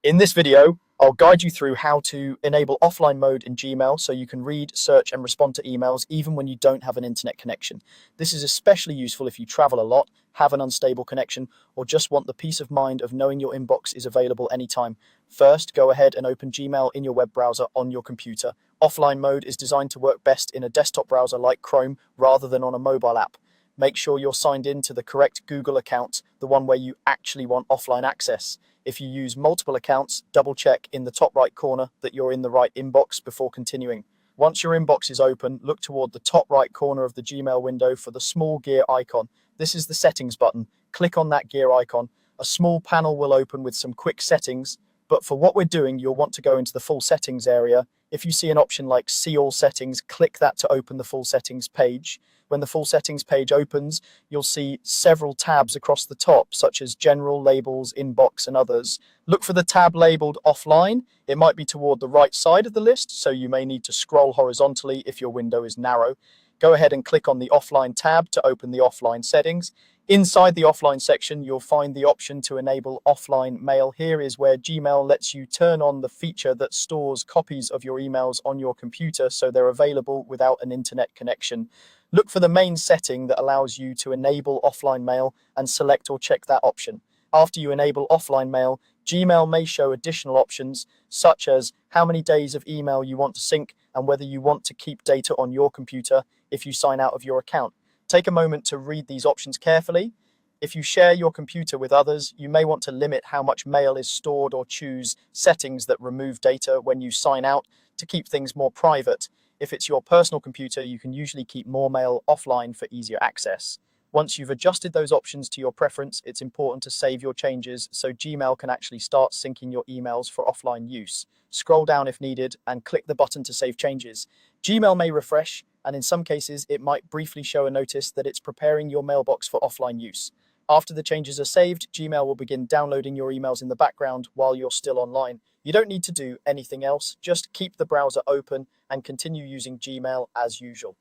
In this video, I'll guide you through how to enable offline mode in Gmail so you can read, search, and respond to emails even when you don't have an internet connection. This is especially useful if you travel a lot, have an unstable connection, or just want the peace of mind of knowing your inbox is available anytime. First, go ahead and open Gmail in your web browser on your computer. Offline mode is designed to work best in a desktop browser like Chrome rather than on a mobile app. Make sure you're signed in to the correct Google account, the one where you actually want offline access. If you use multiple accounts, double check in the top right corner that you're in the right inbox before continuing. Once your inbox is open, look toward the top right corner of the Gmail window for the small gear icon. This is the settings button. Click on that gear icon. A small panel will open with some quick settings, but for what we're doing, you'll want to go into the full settings area. If you see an option like See All Settings, click that to open the full settings page. When the full settings page opens, you'll see several tabs across the top, such as General, Labels, Inbox, and others. Look for the tab labeled Offline. It might be toward the right side of the list, so you may need to scroll horizontally if your window is narrow. Go ahead and click on the Offline tab to open the offline settings. Inside the offline section, you'll find the option to enable offline mail. Here is where Gmail lets you turn on the feature that stores copies of your emails on your computer so they're available without an internet connection. Look for the main setting that allows you to enable offline mail and select or check that option. After you enable offline mail, Gmail may show additional options such as how many days of email you want to sync and whether you want to keep data on your computer if you sign out of your account. Take a moment to read these options carefully. If you share your computer with others, you may want to limit how much mail is stored or choose settings that remove data when you sign out to keep things more private. If it's your personal computer, you can usually keep more mail offline for easier access. Once you've adjusted those options to your preference, it's important to save your changes so Gmail can actually start syncing your emails for offline use. Scroll down if needed and click the button to save changes. Gmail may refresh, and in some cases, it might briefly show a notice that it's preparing your mailbox for offline use. After the changes are saved, Gmail will begin downloading your emails in the background while you're still online. You don't need to do anything else, just keep the browser open and continue using Gmail as usual.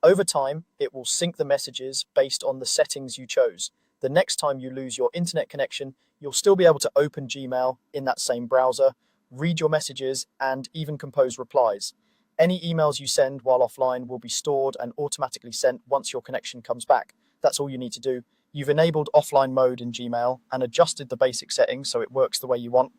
Over time, it will sync the messages based on the settings you chose. The next time you lose your internet connection, you'll still be able to open Gmail in that same browser, read your messages, and even compose replies. Any emails you send while offline will be stored and automatically sent once your connection comes back. That's all you need to do. You've enabled offline mode in Gmail and adjusted the basic settings so it works the way you want.